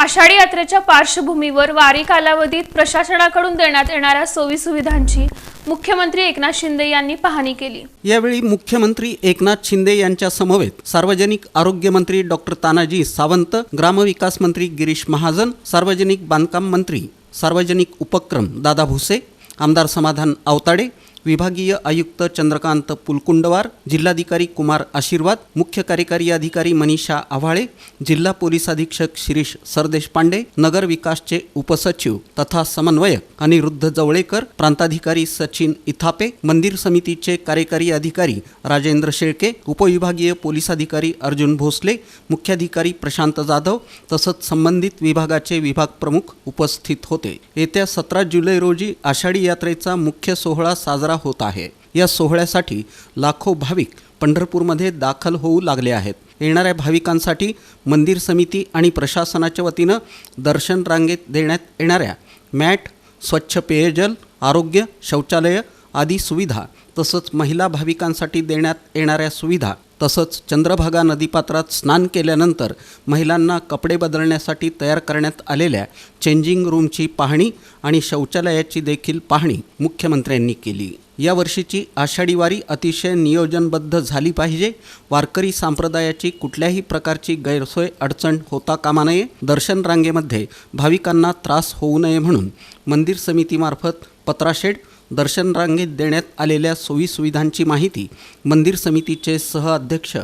आषाढी यात्रेच्या पार्श्वभूमीवर वारी कालावधीत प्रशासनाकडून देण्यात येणाऱ्या सोयी-सुविधांची मुख्यमंत्री एकनाथ शिंदे यांनी पाहणी केली। यावेळी मुख्यमंत्री एकनाथ शिंदे यांच्या समवेत सार्वजनिक आरोग्य मंत्री डॉक्टर तानाजी सावंत, ग्रामविकास मंत्री गिरीश महाजन, सार्वजनिक बांधकाम मंत्री, सार्वजनिक उपक्रम दादा भुसे, आमदार समाधान आवताडे, विभागीय आयुक्त चंद्रकांत पुलकुंडवार, जिल्हाधिकारी कुमार आशीर्वाद, मुख्य कार्यकारी अधिकारी मनीषा आव्हाळे, जिल्हा पोलीस अधीक्षक शिरीष सरदेशपांडे, नगर विकासचे उपसचिव तथा समन्वयक अनिरुद्ध जवळेकर, प्रांताधिकारी सचिन इथापे, मंदिर समितीचे कार्यकारी अधिकारी राजेंद्र शेळके, उपविभागीय पोलीस अधिकारी अर्जुन भोसले, मुख्याधिकारी प्रशांत जाधव तसंच संबंधित विभागाचे विभाग प्रमुख उपस्थित होते। येत्या 17 जुलै रोजी आषाढी यात्रेचा मुख्य सोहळा साजरा होत आहे। या सोहळ्यासाठी लाखो भाविक पंढरपूरमध्ये दाखल होऊ लागले आहेत। येणाऱ्या भाविकांसाठी मंदिर समिती आणि प्रशासनाच्या वतीनं दर्शन रांगेत देण्यात येणाऱ्या मॅट, स्वच्छ पेयजल, आरोग्य, शौचालय आदी सुविधा तसंच महिला भाविकांसाठी देण्यात येणाऱ्या सुविधा तसंच चंद्रभागा नदीपात्रात स्नान केल्यानंतर महिलांना कपडे बदलण्यासाठी तयार करण्यात आलेल्या चेंजिंग रूमची पाहणी आणि शौचालयाची देखील पाहणी मुख्यमंत्र्यांनी केली। या वर्षीची आषाढी वारी अतिशय नियोजनबद्ध झाली पाहिजे। वारकरी संप्रदायाची कुठल्याही प्रकारची गैरसोय अडचण होता कामा नये। दर्शन रांगेमध्ये भाविकांना त्रास होऊ नये म्हणून मंदिर समितीमार्फत पत्राशेड, दर्शन रांगेत देण्यात आलेल्या सोयीसुविधांची माहिती मंदिर समितीचे सहअध्यक्ष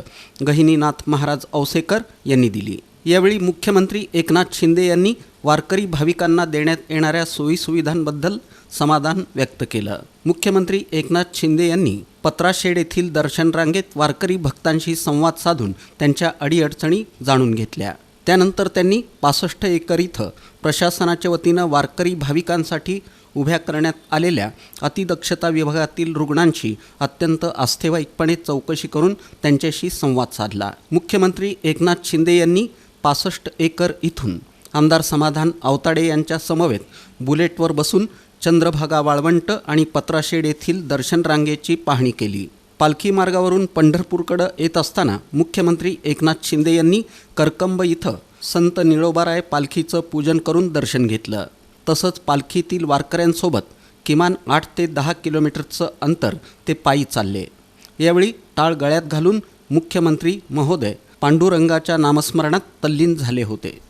गहिनीनाथ महाराज औसेकर यांनी दिली। यावेळी मुख्यमंत्री एकनाथ शिंदे यांनी वारकरी भाविकांना देण्यात येणाऱ्या सोयीसुविधांबद्दल समाधान व्यक्त केलं। मुख्यमंत्री एकनाथ शिंदे यांनी पत्राशेड येथील दर्शन रांगेत वारकरी भक्तांशी संवाद साधून त्यांच्या अडीअडचणी जाणून घेतल्या। त्यानंतर त्यांनी 65 एकर इथं प्रशासनाच्या वतीनं वारकरी भाविकांसाठी उभ्या करण्यात आलेल्या अतिदक्षता विभागातील रुग्णांची अत्यंत आस्थेवाईकपणे चौकशी करून त्यांच्याशी संवाद साधला। मुख्यमंत्री एकनाथ शिंदे यांनी 65 एकर इथून आमदार समाधान आवताडे यांच्या समवेत बुलेटवर बसून चंद्रभागा वाळवंट आणि पत्राशेड येथील दर्शन रांगेची पाहणी केली। पालखी मार्गावरून पंढरपूरकडे येत असताना मुख्यमंत्री एकनाथ शिंदे यांनी करकंब इथं संत निळोबाराय पालखीचं पूजन करून दर्शन घेतलं। तसंच पालखीतील वारकऱ्यांसोबत किमान 8 ते 10 किलोमीटरचं अंतर ते पायी चालले। यावेळी टाळ गळ्यात घालून मुख्यमंत्री महोदय पांडुरंगाच्या नामस्मरणात तल्लीन झाले होते।